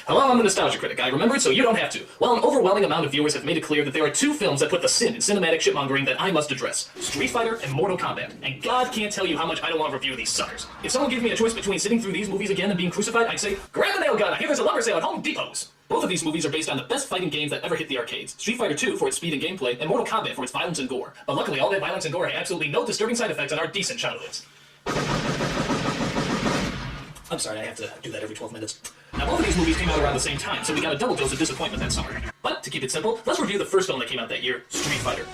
Hello, I'm the Nostalgia Critic. I remembered so you don't have to. Well, an overwhelming amount of viewers have made it clear that there are two films that put the sin in cinematic shitmongering that I must address. Street Fighter and Mortal Kombat. And God can't tell you how much I don't want to review these suckers. If someone gave me a choice between sitting through these movies again and being crucified, I'd say, grab the nail gun, I hear there's a lumber sale at Home Depot's. Both of these movies are based on the best fighting games that ever hit the arcades. Street Fighter 2 for its speed and gameplay, and Mortal Kombat for its violence and gore. But luckily, all that violence and gore had absolutely no disturbing side effects on our decent childhoods. I'm sorry, I have to do that every 12 minutes. Now, both of these movies came out around the same time, so we got a double dose of disappointment that summer. But, to keep it simple, let's review the first film that came out that year, Street Fighter.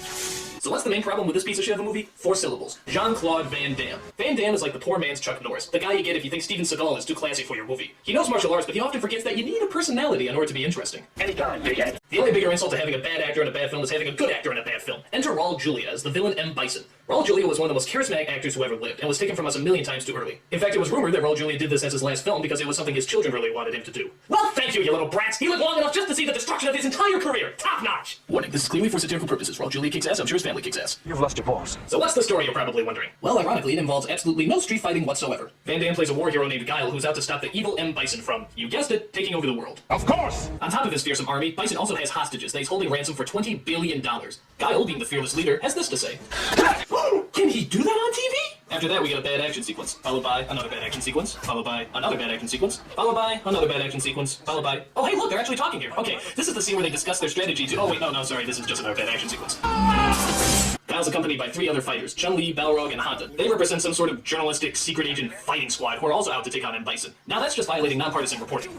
So what's the main problem with this piece of shit of a movie? 4 syllables. Jean-Claude Van Damme. Van Damme is like the poor man's Chuck Norris. The guy you get if you think Steven Seagal is too classy for your movie. He knows martial arts, but he often forgets that you need a personality in order to be interesting. Anytime, big head. The only bigger insult to having a bad actor in a bad film is having a good actor in a bad film. Enter Raul Julia as the villain M. Bison. Raul Julia was one of the most charismatic actors who ever lived, and was taken from us a million times too early. In fact, it was rumored that Raul Julia did this as his last film because it was something his children really wanted him to do. Well, thank you, you little brats! He lived long enough just to see the destruction of his entire career! Top notch! Warning, this is clearly for satirical purposes. Raul Julia kicks ass, I'm sure his family kicks ass. You've lost your balls. So what's the story, you're probably wondering? Well, ironically, it involves absolutely no street fighting whatsoever. Van Damme plays a war hero named Guile who's out to stop the evil M. Bison from, you guessed it, taking over the world. Of course! On top of his fearsome army, Bison also has hostages that he's holding ransom for $20 billion. Guile, being the fearless leader, has this to say. Can he do that on TV? After that, we get a bad action sequence, followed by another bad action sequence, followed by another bad action sequence, followed by another bad action sequence, followed by... Oh, hey, look, they're actually talking here. Okay, this is the scene where they discuss their strategy to... Oh, wait, no, sorry, this is just another bad action sequence. Guile's accompanied by 3 other fighters, Chun-Li, Balrog, and Honda. They represent some sort of journalistic secret agent fighting squad who are also out to take on M. Bison. Now that's just violating nonpartisan reporting.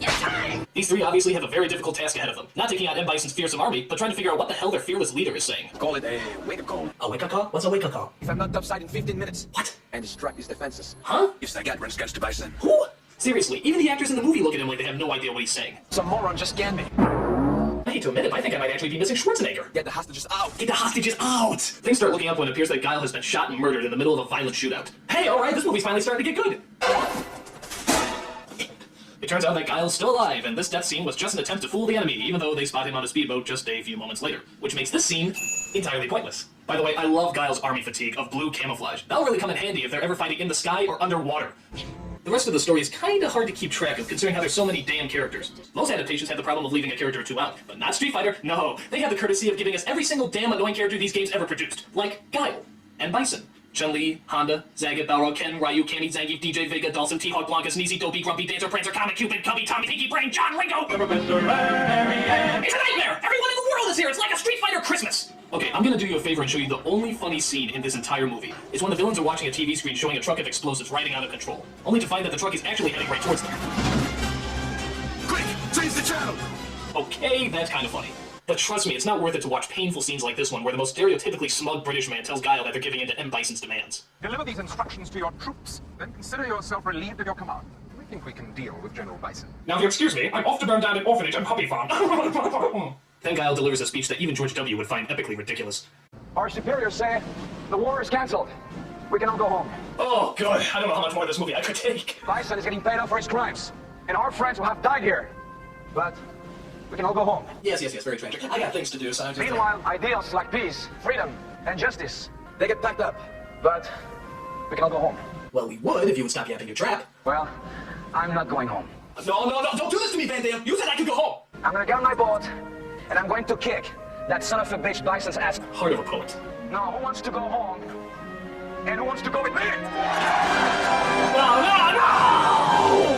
These 3 obviously have a very difficult task ahead of them. Not taking on M. Bison's fearsome army, but trying to figure out what the hell their fearless leader is saying. Call it a wake-up call. A wake-up call? What's a wake-up call? If I'm not topside in 15 minutes. What? And distract his defenses. Huh? If Sagat runs against Bison. Who? Seriously, even the actors in the movie look at him like they have no idea what he's saying. Some moron just scanned me. I hate to admit it, but I think I might actually be missing Schwarzenegger. Get the hostages out! Get the hostages out! Things start looking up when it appears that Guile has been shot and murdered in the middle of a violent shootout. Hey, alright, this movie's finally starting to get good! It turns out that Guile's still alive, and this death scene was just an attempt to fool the enemy, even though they spot him on a speedboat just a few moments later, which makes this scene entirely pointless. By the way, I love Guile's army fatigue of blue camouflage. That'll really come in handy if they're ever fighting in the sky or underwater. The rest of the story is kinda hard to keep track of, considering how there's so many damn characters. Most adaptations have the problem of leaving a character or 2 out, but not Street Fighter. No, they have the courtesy of giving us every single damn annoying character these games ever produced, like Guile and Bison. Chun-Li, Honda, Zagat, Balrog, Ken, Ryu, Cammy, Zangief, DJ, Vega, Dawson, T-Hawk, Blanca, Sneezy, Dopey, Grumpy, Dancer, Prancer, Comet, Cupid, Cubby, Tommy, Pinky, Brain, John, Ringo! It's a nightmare! Everyone in the world is here! It's like a Street Fighter Christmas! Okay, I'm gonna do you a favor and show you the only funny scene in this entire movie. It's when the villains are watching a TV screen showing a truck of explosives riding out of control, only to find that the truck is actually heading right towards them. Quick! Change the channel! Okay, that's kinda funny. But trust me, it's not worth it to watch painful scenes like this one, where the most stereotypically smug British man tells Guile that they're giving in to M. Bison's demands. Deliver these instructions to your troops, then consider yourself relieved of your command. We think we can deal with General Bison. Now, if you'll excuse me, I'm off to burn down an orphanage and puppy farm. Then Guile delivers a speech that even George W. would find epically ridiculous. Our superiors say the war is cancelled. We can all go home. Oh, good. I don't know how much more of this movie I could take. Bison is getting paid off for his crimes, and our friends will have died here. But we can all go home. Yes, very tragic. I got things to do, so I'm just... Meanwhile, ideals like peace, freedom, and justice, they get packed up. But we can all go home. Well, we would if you would stop yapping your trap. Well, I'm not going home. No, don't do this to me, Van Damme! You said I could go home! I'm gonna get on my boat, and I'm going to kick that son of a bitch Bison's ass. Heart of a poet. Now, who wants to go home? And who wants to go with me? No!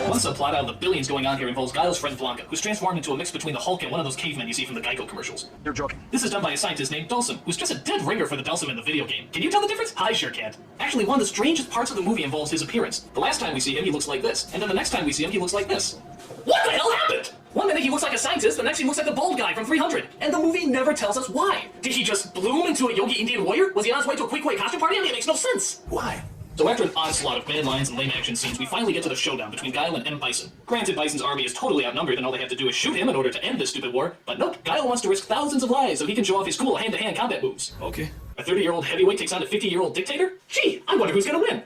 One subplot out of the billions going on here involves Guile's friend Blanca, who's transformed into a mix between the Hulk and one of those cavemen you see from the Geico commercials. You're joking. This is done by a scientist named Dulcim, who's just a dead ringer for the Dulcim in the video game. Can you tell the difference? I sure can't. Actually, one of the strangest parts of the movie involves his appearance. The last time we see him, he looks like this, and then the next time we see him, he looks like this. What the hell happened? One minute he looks like a scientist, the next he looks like the bald guy from 300. And the movie never tells us why. Did he just bloom into a Yogi Indian warrior? Was he on his way to a quick costume party? I mean, it makes no sense. Why? So after an onslaught of bad lines and lame action scenes, we finally get to the showdown between Guile and M. Bison. Granted, Bison's army is totally outnumbered and all they have to do is shoot him in order to end this stupid war, but nope, Guile wants to risk thousands of lives so he can show off his cool hand-to-hand combat moves. Okay. A 30-year-old heavyweight takes on a 50-year-old dictator? Gee, I wonder who's gonna win.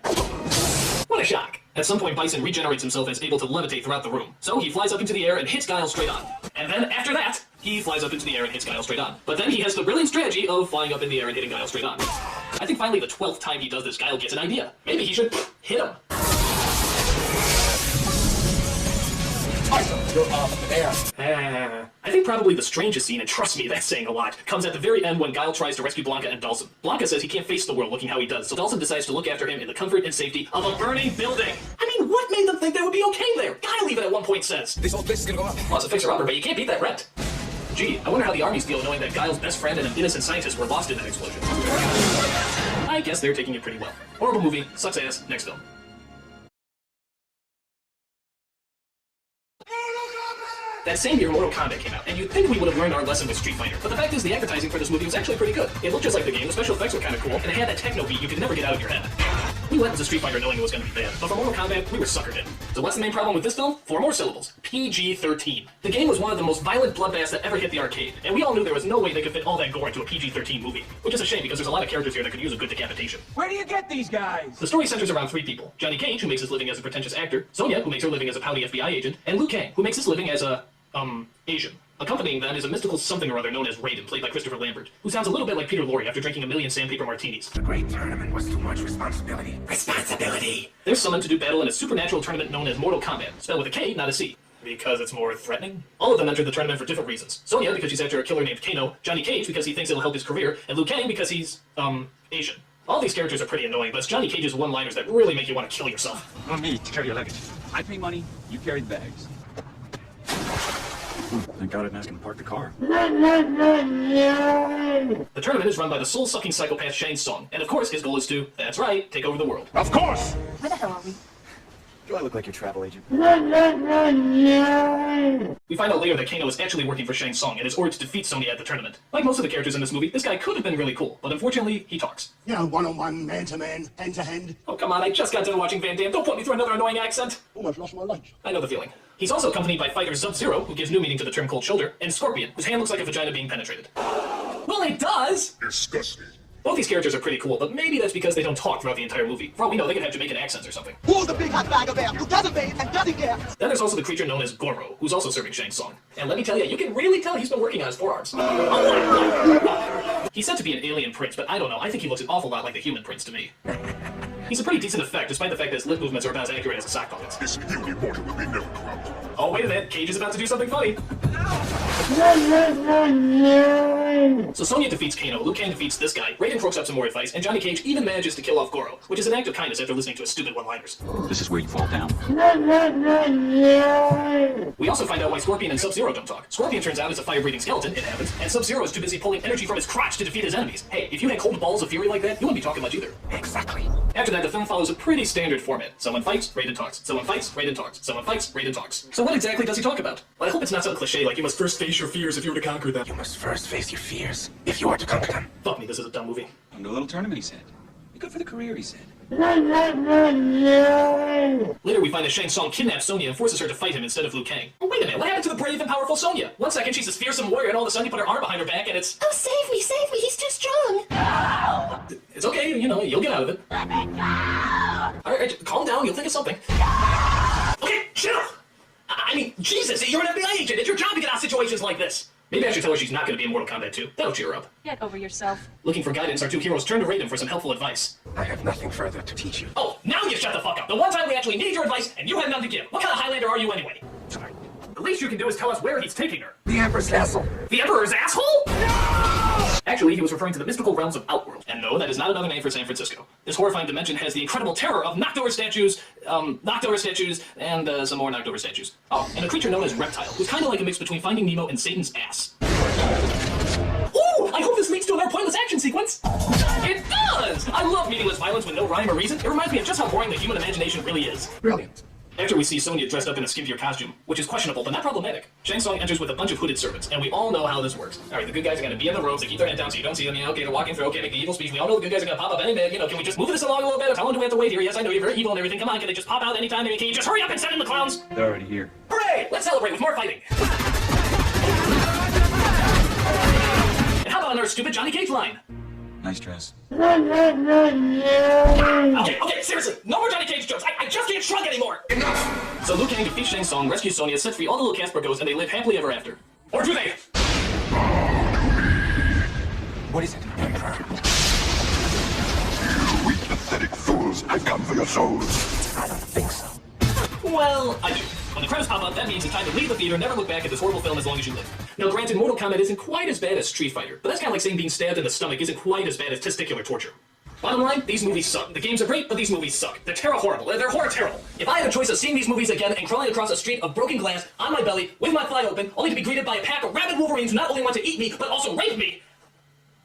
What a shock. At some point, Bison regenerates himself and is able to levitate throughout the room. So he flies up into the air and hits Guile straight on. And then, after that, he flies up into the air and hits Guile straight on. But then he has the brilliant strategy of flying up in the air and hitting Guile straight on. I think finally the 12th time he does this, Guile gets an idea. Maybe he should hit him. Bison! You're off air. I think probably the strangest scene, and trust me, that's saying a lot, comes at the very end when Guile tries to rescue Blanca and Dhalsim. Blanca says he can't face the world looking how he does, so Dhalsim decides to look after him in the comfort and safety of a burning building. I mean, what made them think they would be okay there? Guile even at one point says, This whole place is gonna go up. well, it's a fixer-upper, but you can't beat that rent. Gee, I wonder how the armies feel knowing that Guile's best friend and an innocent scientist were lost in that explosion. I guess they're taking it pretty well. Horrible movie, sucks ass, next film. That same year, Mortal Kombat came out, and you'd think we would have learned our lesson with Street Fighter. But the fact is, the advertising for this movie was actually pretty good. It looked just like the game, the special effects were kind of cool, and it had that techno beat you could never get out of your head. We went into Street Fighter knowing it was going to be bad, but for Mortal Kombat, we were suckered in. So what's the main problem with this film? 4 more syllables. PG-13. The game was one of the most violent bloodbaths that ever hit the arcade, and we all knew there was no way they could fit all that gore into a PG-13 movie. Which is a shame, because there's a lot of characters here that could use a good decapitation. Where do you get these guys? The story centers around 3 people. Johnny Cage, who makes his living as a pretentious actor, Sonya, who makes her living as a pouty FBI agent, and Liu Kang, who makes his living as a, Asian. Accompanying them is a mystical something or other known as Raiden, played by Christopher Lambert, who sounds a little bit like Peter Lorre after drinking a million sandpaper martinis. The great tournament was too much responsibility. Responsibility! They're summoned to do battle in a supernatural tournament known as Mortal Kombat, spelled with a K, not a C. Because it's more threatening? All of them entered the tournament for different reasons. Sonya, because she's after a killer named Kano, Johnny Cage, because he thinks it'll help his career, and Liu Kang, because he's, Asian. All these characters are pretty annoying, but it's Johnny Cage's one-liners that really make you want to kill yourself. On me to carry your luggage. I pay money, you carry the bags. Thank God I didn't ask him to park the car. The tournament is run by the soul-sucking psychopath Shang Tsung, and of course his goal is to, that's right, take over the world. Of course! Where the hell are we? Do I look like your travel agent? We find out later that Kano is actually working for Shang Tsung and is ordered to defeat Sonya at the tournament. Like most of the characters in this movie, this guy could have been really cool, but unfortunately, he talks. You know, one-on-one, man-to-man, hand-to-hand. Oh, come on, I just got done watching Van Damme. Don't put me through another annoying accent. Almost lost my lunch. I know the feeling. He's also accompanied by fighter Sub-Zero, who gives new meaning to the term cold shoulder, and Scorpion, whose hand looks like a vagina being penetrated. Well, it does! Disgusting. Both these characters are pretty cool, but maybe that's because they don't talk throughout the entire movie. For all we know, they could have Jamaican accents or something. Who's the big hot bag of air who doesn't bathe and doesn't care? Then there's also the creature known as Goro, who's also serving Shang Tsung. And let me tell you can really tell he's been working on his forearms. He's said to be an alien prince, but I don't know, I think he looks an awful lot like the human prince to me. He's a pretty decent effect, despite the fact that his lip movements are about as accurate as a sock puppet's. This puny mortal will be never corrupt. Oh, wait a minute, Cage is about to do something funny. So Sonya defeats Kano, Liu Kang defeats this guy, Raiden crooks up some more advice, and Johnny Cage even manages to kill off Goro, which is an act of kindness after listening to his stupid one-liners. This is where you fall down. We also find out why Scorpion and Sub-Zero don't talk. Scorpion turns out is a fire-breathing skeleton, it happens, and Sub-Zero is too busy pulling energy from his crotch to defeat his enemies. Hey, if you had cold balls of fury like that, you wouldn't be talking much either. Exactly. After that, the film follows a pretty standard format. Someone fights, Raiden talks. Someone fights, Raiden talks. Someone fights, Raiden talks. So what exactly does he talk about? Well, I hope it's not some cliche like you must first face your fears if you were to conquer them. You must first face your fears if you are to conquer them. Fuck me, this is a dumb movie. Come to a little tournament, he said. Be good for the career, he said. Later, we find that Shang Tsung kidnaps Sonya and forces her to fight him instead of Liu Kang. Oh, wait a minute, what happened to the brave and powerful Sonya? One second she's this fearsome warrior, and all of a sudden you put her arm behind her back, and it's... Oh, save me, he's too strong. It's okay, you know, you'll get out of it. Alright, calm down, you'll think of something. Okay, chill! I mean, Jesus, you're an FBI agent, it's your job to get out of situations like this. Maybe I should tell her she's not going to be in Mortal Kombat 2. That'll cheer her up. Get over yourself. Looking for guidance, our 2 heroes turn to Raiden for some helpful advice. I have nothing further to teach you. Oh, now you shut the fuck up! The one time we actually need your advice, and you have none to give. What kind of Highlander are you anyway? Sorry. The least you can do is tell us where he's taking her. The Emperor's castle. The Emperor's asshole? No! Actually, he was referring to the mystical realms of Outworld. And no, that is not another name for San Francisco. This horrifying dimension has the incredible terror of knocked-over statues, and some more knocked-over statues. Oh, and a creature known as Reptile, who's kind of like a mix between Finding Nemo and Satan's ass. Ooh, I hope this leads to another pointless action sequence. It does! I love meaningless violence with no rhyme or reason. It reminds me of just how boring the human imagination really is. Brilliant. After we see Sonya dressed up in a skimpier costume, which is questionable but not problematic, Shang Tsung enters with a bunch of hooded servants, and we all know how this works. Alright, the good guys are gonna be in the robes, they keep their head down so you don't see them, okay, they're walking through, okay, make the evil speech, we all know the good guys are gonna pop up any minute, can we just move this along a little bit, how long do we have to wait here? Yes, I know you're very evil and everything, come on, can they just pop out anytime, can you just hurry up and send in the clowns? They're already here. Hooray! Let's celebrate with more fighting! And how about another stupid Johnny Cage line? Nice dress. Okay, seriously, no more Johnny Cage jokes. I just can't shrug anymore. Enough. So Liu Kang defeats Shang Tsung, rescues Sonya, sets free all the little Casper goes, and they live happily ever after. Or do they? What is it, Emperor? You weak, pathetic fools. I've come for your souls. I don't think so. Well, I do. When the credits pop up, that means it's time to leave the theater and never look back at this horrible film as long as you live. Now, granted, Mortal Kombat isn't quite as bad as Street Fighter, but that's kind of like saying being stabbed in the stomach isn't quite as bad as testicular torture. Bottom line, these movies suck. The games are great, but these movies suck. They're horrible. They're horror-terrible. If I had a choice of seeing these movies again and crawling across a street of broken glass on my belly with my thigh open, only to be greeted by a pack of rabid wolverines who not only want to eat me, but also rape me,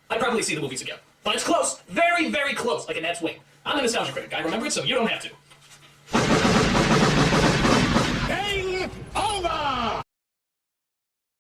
I'd probably see the movies again. But it's close. Very, very close, like a gnat's wing. I'm the nostalgia critic. I remember it, so you don't have to. Game over!